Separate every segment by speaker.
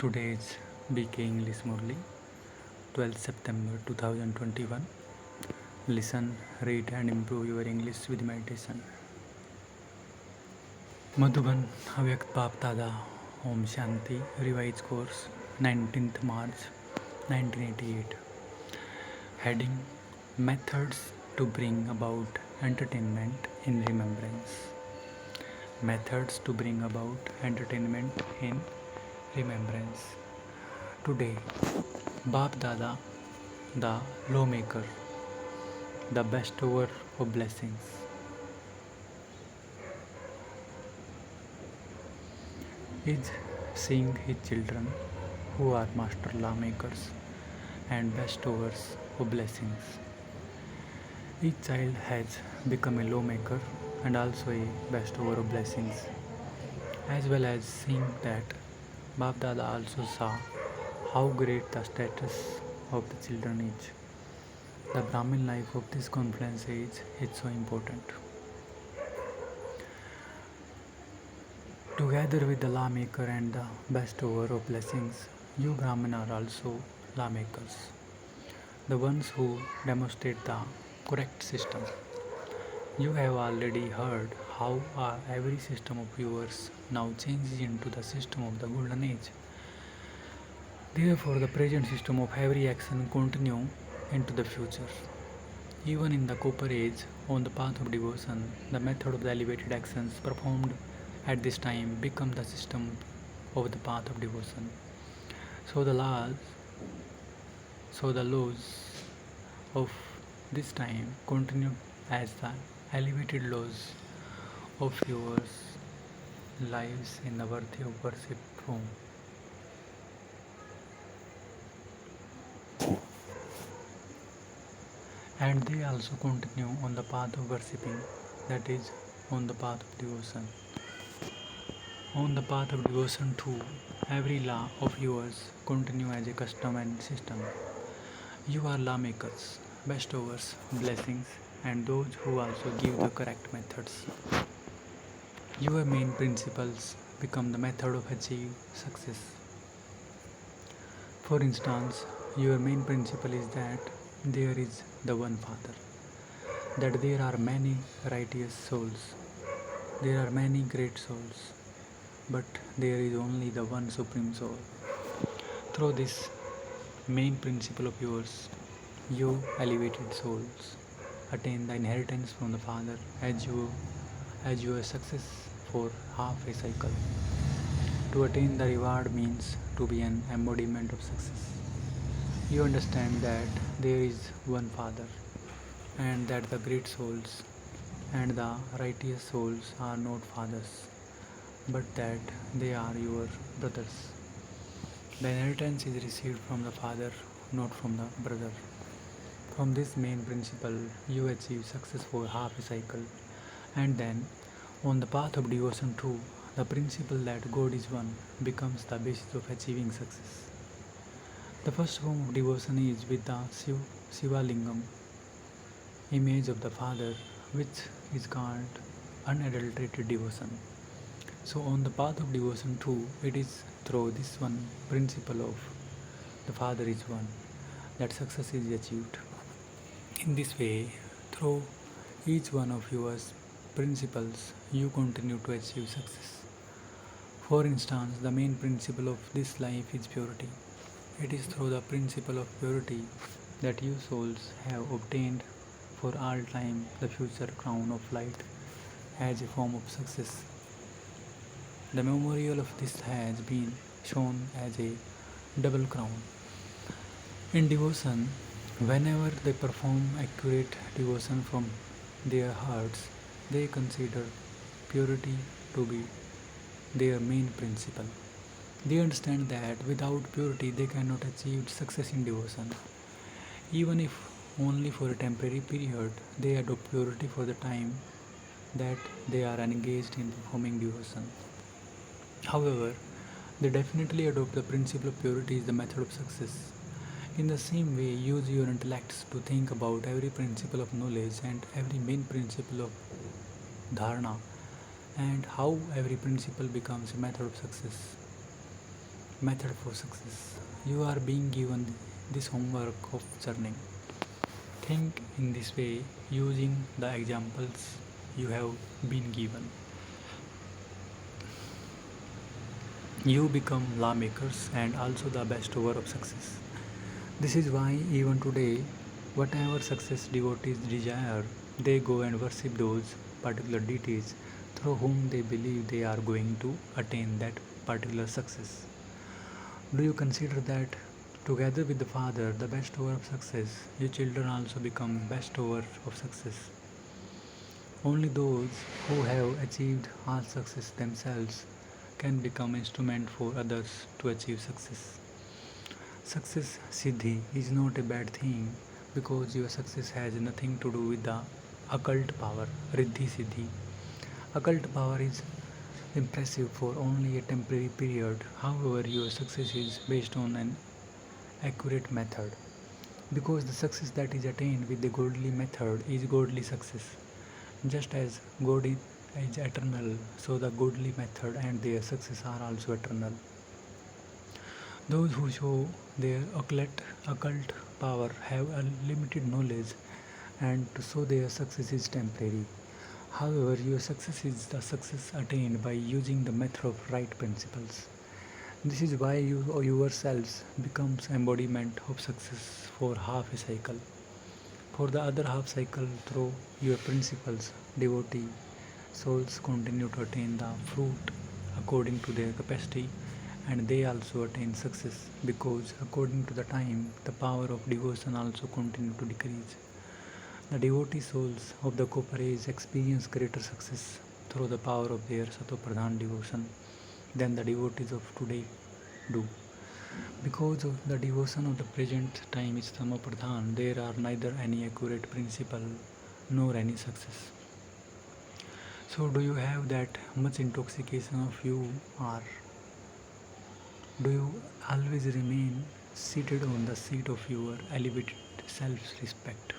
Speaker 1: Today's BK English Murali, 12th September 2021. Listen, read, and improve your English with meditation. Madhuban Avyakt Bap Dada Om Shanti Revised Course 19th March 1988. Heading Methods to Bring About Entertainment in Remembrance. Methods to Bring About Entertainment in Remembrance. Today, Bap Dada, the lawmaker, the bestower of blessings, is seeing his children who are master lawmakers and bestowers of blessings. Each child has become a lawmaker and also a bestower of blessings, as well as seeing that Bap Dada also saw how great the status of the children is. The Brahmin life of this confluence age is so important. Together with the lawmaker and the bestower of blessings, you Brahmin are also lawmakers, the ones who demonstrate the correct system. You have already heard how every system of yours now changes into the system of the golden age. Therefore, the present system of every action continue into the future. Even in the copper age, on the path of devotion, the method of the elevated actions performed at this time become the system of the path of devotion. So the laws of this time continue as the elevated laws of yours lives in the worthy of worship form. And they also continue on the path of worshipping, that is, on the path of devotion. On the path of devotion too, every law of yours continue as a custom and system. You are lawmakers, bestowers, blessings, and those who also give the correct methods. Your main principles become the method of achieve success. For instance, your main principle is that there is the one Father, that there are many righteous souls, there are many great souls, but there is only the one Supreme Soul. Through this main principle of yours, you elevated souls attain the inheritance from the Father as your success for half a cycle. To attain the reward means to be an embodiment of success. You understand that there is one Father, and that the great souls and the righteous souls are not fathers, but that they are your brothers. The inheritance is received from the Father, not from the brother. From this main principle, you achieve success for half a cycle, and then, on the path of devotion too, the principle that God is one becomes the basis of achieving success. The first form of devotion is with the Shiva Lingam, image of the Father, which is called unadulterated devotion. So, on the path of devotion too, it is through this one principle of the Father is one that success is achieved. In this way, through each one of your principles, you continue to achieve success. For instance, the main principle of this life is purity. It is through the principle of purity that you souls have obtained for all time the future crown of light as a form of success. The memorial of this has been shown as a double crown. In devotion, whenever they perform accurate devotion from their hearts, they consider purity to be their main principle. They understand that without purity they cannot achieve success in devotion. Even if only for a temporary period, they adopt purity for the time that they are engaged in performing devotion. However, they definitely adopt the principle of purity as the method of success. In the same way, use your intellects to think about every principle of knowledge and every main principle of dharana, and how every principle becomes a method of success. Method for success. You are being given this homework of journaling. Think in this way using the examples you have been given. You become lawmakers and also the bestower of success. This is why even today, whatever success devotees desire, they go and worship those particular deities through whom they believe they are going to attain that particular success. Do you consider that together with the Father, the bestower of success, your children also become bestowers of success? Only those who have achieved all success themselves can become instrument for others to achieve success. Success Siddhi is not a bad thing because your success has nothing to do with the occult power Riddhi Siddhi. Occult power is impressive for only a temporary period. However, your success is based on an accurate method because the success that is attained with the godly method is godly success. Just as God is eternal, so the godly method and their success are also eternal. Those who show their occult power have a limited knowledge and so their success is temporary. However, your success is the success attained by using the method of right principles. This is why you yourselves becomes embodiment of success for half a cycle. For the other half cycle, through your principles, devotee souls continue to attain the fruit according to their capacity and they also attain success because according to the time the power of devotion also continue to decrease. The devotee souls of the copper age experience greater success through the power of their Satopradhan devotion than the devotees of today do. Because of the devotion of the present time is Samapradhan, there are neither any accurate principle nor any success. So, do you have that much intoxication of you, or do you always remain seated on the seat of your elevated self respect?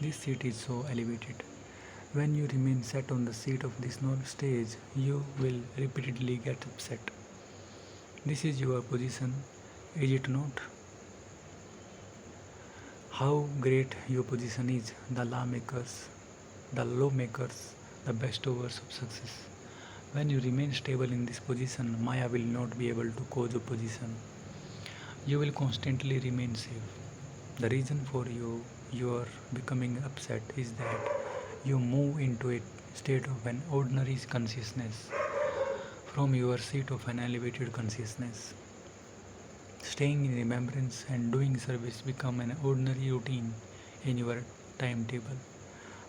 Speaker 1: This seat is so elevated. When you remain sat on the seat of this noble stage, you will repeatedly get upset. This is your position, is it not? How great your position is, the lawmakers, the bestowers of success. When you remain stable in this position, Maya will not be able to cause opposition. You will constantly remain safe. The reason for your becoming upset is that you move into a state of an ordinary consciousness from your seat of an elevated consciousness. Staying in remembrance and doing service become an ordinary routine in your timetable.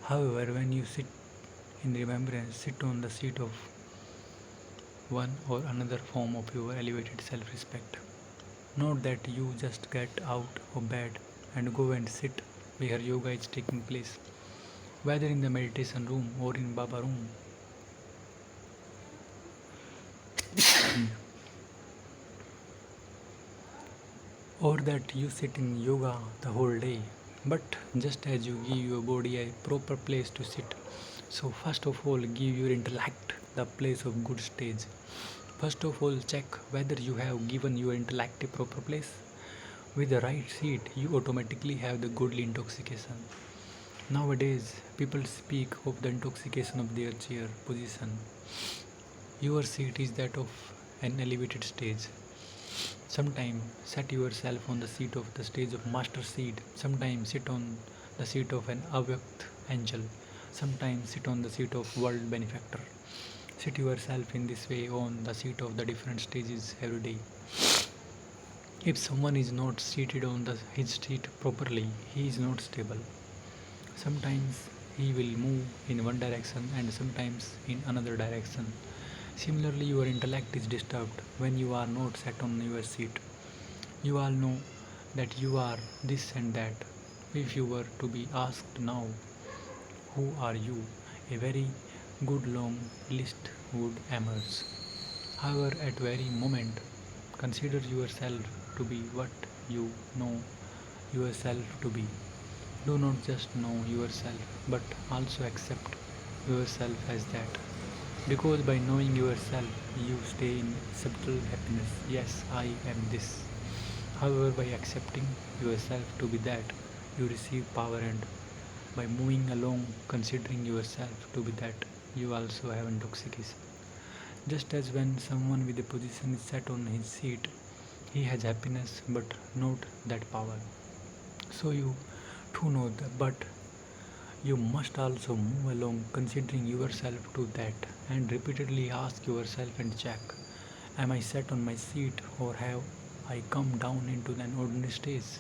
Speaker 1: However, when you sit in remembrance, sit on the seat of one or another form of your elevated self respect. Not that you just get out of bed and go and sit where yoga is taking place, whether in the meditation room or in Baba room. Or that you sit in yoga the whole day, but just as you give your body a proper place to sit. So, first of all, give your intellect the place of good stage. First of all, check whether you have given your intellect a proper place. With the right seat, you automatically have the godly intoxication. Nowadays, people speak of the intoxication of their chair position. Your seat is that of an elevated stage. Sometimes set yourself on the seat of the stage of master seed. Sometimes sit on the seat of an avyakt angel. Sometimes sit on the seat of world benefactor. Sit yourself in this way on the seat of the different stages every day. If someone is not seated on his seat properly, he is not stable. Sometimes he will move in one direction and sometimes in another direction. Similarly, your intellect is disturbed when you are not sat on your seat. You all know that you are this and that. If you were to be asked now, who are you? A very good long list would emerge. However, at very moment, consider yourself to be what you know yourself to be. Do not just know yourself, but also accept yourself as that. Because by knowing yourself, you stay in subtle happiness. Yes, I am this. However, by accepting yourself to be that, you receive power, and by moving along, considering yourself to be that, you also have intoxication. Just as when someone with a position is sat on his seat, he has happiness but not that power. So you too know that, but you must also move along considering yourself to that and repeatedly ask yourself and check, am I sat on my seat or have I come down into an ordinary stage?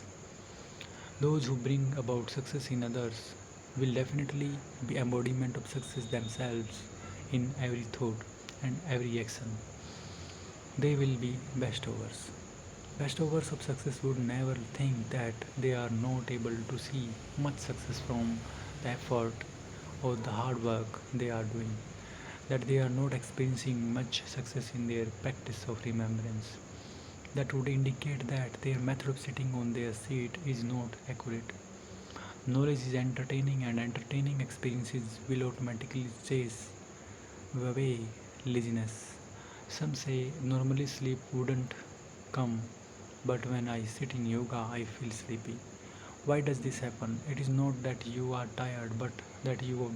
Speaker 1: Those who bring about success in others will definitely be embodiment of success themselves in every thought and every action. They will be bestovers. Bestovers of success would never think that they are not able to see much success from the effort or the hard work they are doing, that they are not experiencing much success in their practice of remembrance. That would indicate that their method of sitting on their seat is not accurate. Knowledge is entertaining, and entertaining experiences will automatically chase away laziness. Some say normally sleep wouldn't come, but when I sit in yoga, I feel sleepy. Why does this happen? It is not that you are tired, but that you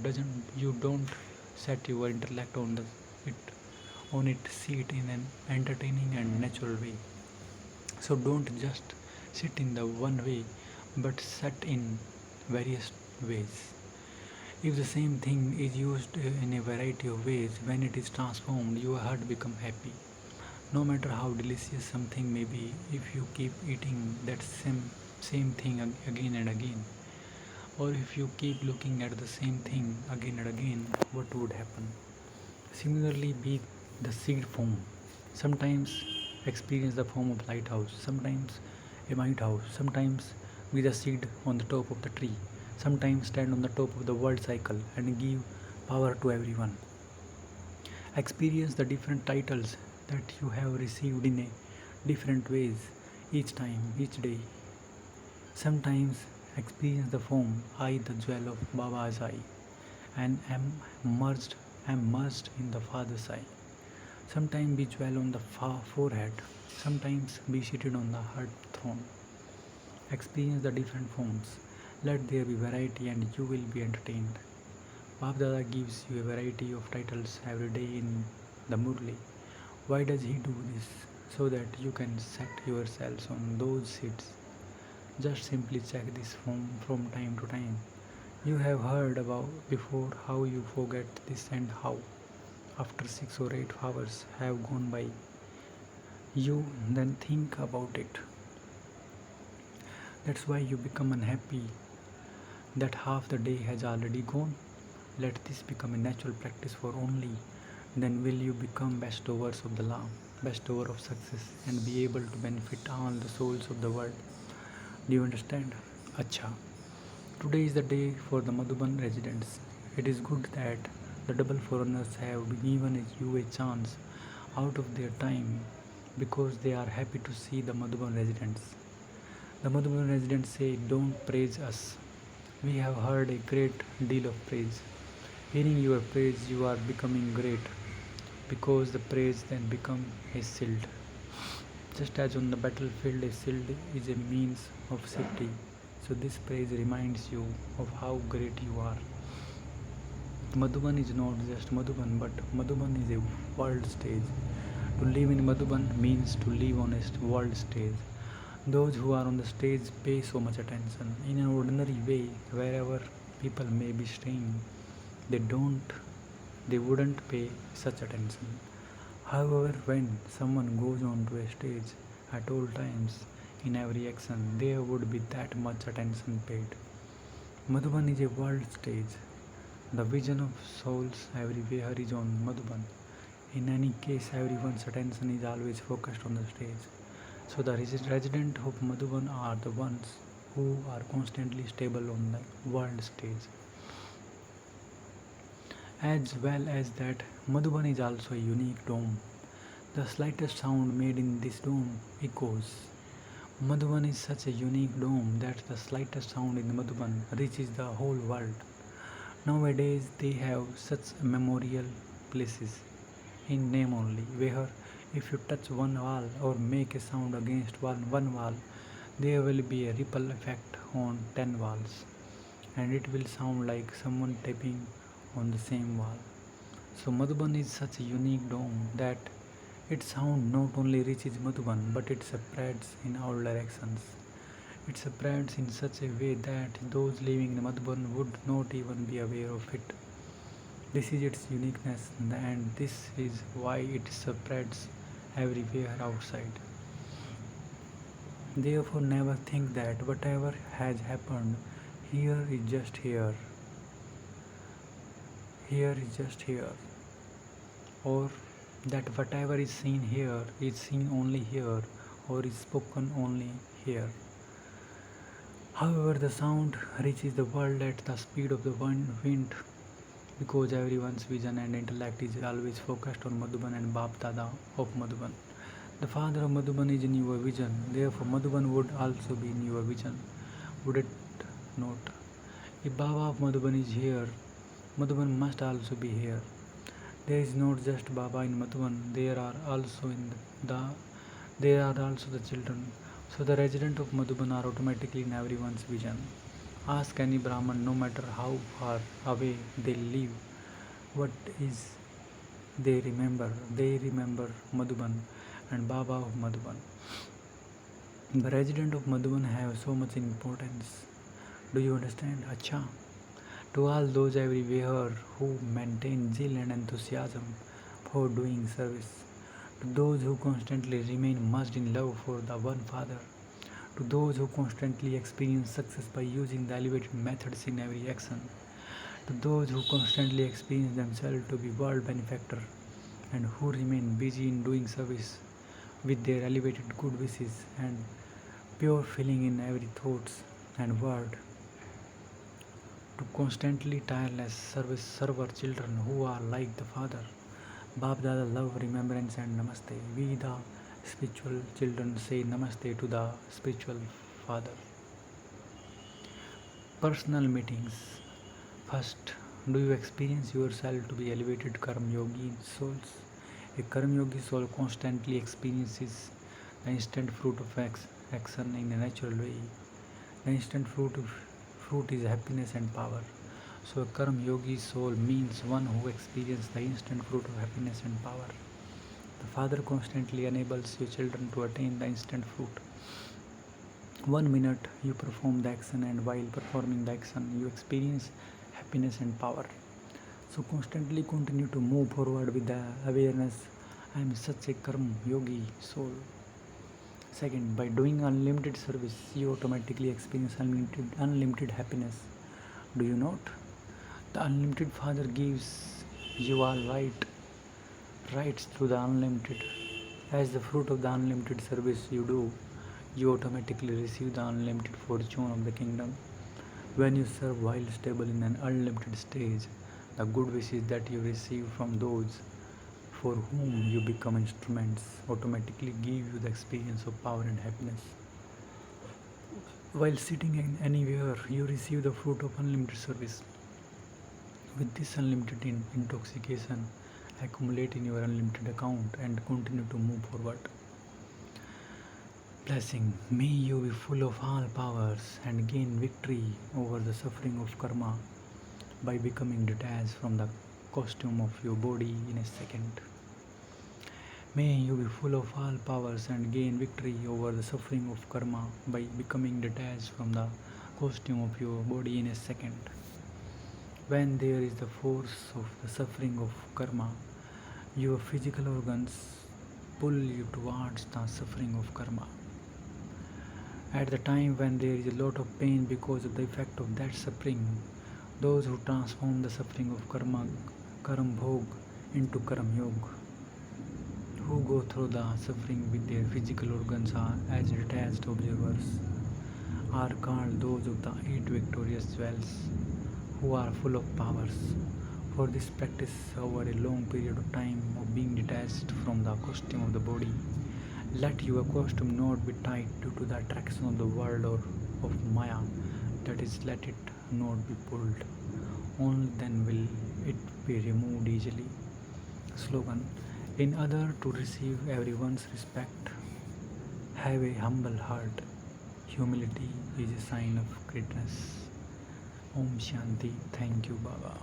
Speaker 1: don't set your intellect on it seat in an entertaining and natural way. So don't just sit in the one way, but set in various ways. If the same thing is used in a variety of ways, when it is transformed, your heart becomes happy. No matter how delicious something may be, if you keep eating that same thing again and again, or if you keep looking at the same thing again and again, what would happen? Similarly, be the seed form. Sometimes experience the form of lighthouse, sometimes a might house, sometimes be the seed on the top of the tree, sometimes stand on the top of the world cycle and give power to everyone. Experience the different titles that you have received in a different ways each time, each day. Sometimes experience the form I, the jewel of Baba's eye, and merged am merged in the Father's eye. Sometimes be dwell on the forehead, sometimes be seated on the heart throne. Experience the different forms. Let there be variety and you will be entertained. Bab Dada gives you a variety of titles every day in the Murali. Why does he do this? So that you can set yourselves on those seats. Just simply check this form from time to time. You have heard about before how you forget this and how after 6 or 8 hours have gone by, you then think about it. That's why you become unhappy that half the day has already gone. Let this become a natural practice for only then will you become best overs of the law, best over of success, and be able to benefit all the souls of the world. Do you understand? Acha. Today is the day for the Madhuban residents. It is good that the double foreigners have given you a chance out of their time because they are happy to see the Madhuban residents. The Madhuban residents say, don't praise us. We have heard a great deal of praise. Hearing your praise, you are becoming great because the praise then become a shield. Just as on the battlefield, a shield is a means of safety. So this praise reminds you of how great you are. Madhuban is not just Madhuban, but Madhuban is a world stage. To live in Madhuban means to live on a world stage. Those who are on the stage pay so much attention. In an ordinary way, wherever people may be staying, they don't, they wouldn't pay such attention. However, when someone goes onto a stage at all times, in every action, there would be that much attention paid. Madhuban is a world stage. The vision of souls everywhere is on Madhuban. In any case, everyone's attention is always focused on the stage. So the residents of Madhuban are the ones who are constantly stable on the world stage. As well as that, Madhuban is also a unique dome. The slightest sound made in this dome echoes. Madhuban is such a unique dome that the slightest sound in Madhuban reaches the whole world. Nowadays, they have such a memorial places in name only, where if you touch one wall or make a sound against one wall, there will be a ripple effect on 10 walls, and it will sound like someone tapping on the same wall. So Madhuban is such a unique dome that its sound not only reaches Madhuban but it spreads in all directions. It spreads in such a way that those living in Madhuban would not even be aware of it. This is its uniqueness, and this is why it spreads everywhere outside. Therefore, never think that whatever has happened here is just here is just here, or that whatever is seen here is seen only here, or is spoken only here. However, the sound reaches the world at the speed of the wind because everyone's vision and intellect is always focused on Madhuban and Bap Dada of Madhuban. The father of Madhuban is in your vision, therefore Madhuban would also be in your vision, would it not? If Baba of Madhuban is here, Madhuban must also be here. There is not just Baba in Madhuban, the there are also the children. So the residents of Madhuban are automatically in everyone's vision. Ask any Brahman, no matter how far away they live, what is they remember. They remember Madhuban and Baba of Madhuban. The residents of Madhuban have so much importance. Do you understand? Acha. To all those everywhere who maintain zeal and enthusiasm for doing service, to those who constantly remain immersed in love for the one Father, to those who constantly experience success by using the elevated methods in every action, to those who constantly experience themselves to be world benefactor and who remain busy in doing service with their elevated good wishes and pure feeling in every thoughts and word, to constantly tireless service serve our children who are like the Father. Bap Dada love, remembrance and namaste. We the spiritual children say namaste to the spiritual Father. Personal meetings. First, do you experience yourself to be elevated Karma Yogi souls? A Karma Yogi soul constantly experiences the instant fruit of action in a natural way. The instant fruit is happiness and power. So a Karma Yogi soul means one who experiences the instant fruit of happiness and power. The Father constantly enables your children to attain the instant fruit. 1 minute you perform the action, and while performing the action you experience happiness and power. So constantly continue to move forward with the awareness, I am such a Karma Yogi soul. Second, by doing unlimited service you automatically experience unlimited happiness. Do you not? The unlimited Father gives you all rights through the unlimited. As the fruit of the unlimited service you do, you automatically receive the unlimited fortune of the kingdom. When you serve while stable in an unlimited stage, the good wishes that you receive from those for whom you become instruments automatically give you the experience of power and happiness. While sitting anywhere, you receive the fruit of unlimited service. With this unlimited intoxication, accumulate in your unlimited account and continue to move forward. Blessing. May you be full of all powers and gain victory over the suffering of karma by becoming detached from the costume of your body in a second. May you be full of all powers and gain victory over the suffering of karma by becoming detached from the costume of your body in a second. When there is the force of the suffering of karma, your physical organs pull you towards the suffering of karma. At the time when there is a lot of pain because of the effect of that suffering, those who transform the suffering of karma, karam bhog, into karam yoga, who go through the suffering with their physical organs are as detached observers, are called those of the 8 victorious jewels, who are full of powers. For this practice over a long period of time of being detached from the costume of the body, let your costume not be tight due to the attraction of the world or of Maya, that is, let it not be pulled. Only then will it be removed easily. Slogan: in order to receive everyone's respect, have a humble heart. Humility is a sign of greatness. Om Shanti. Thank you, Baba.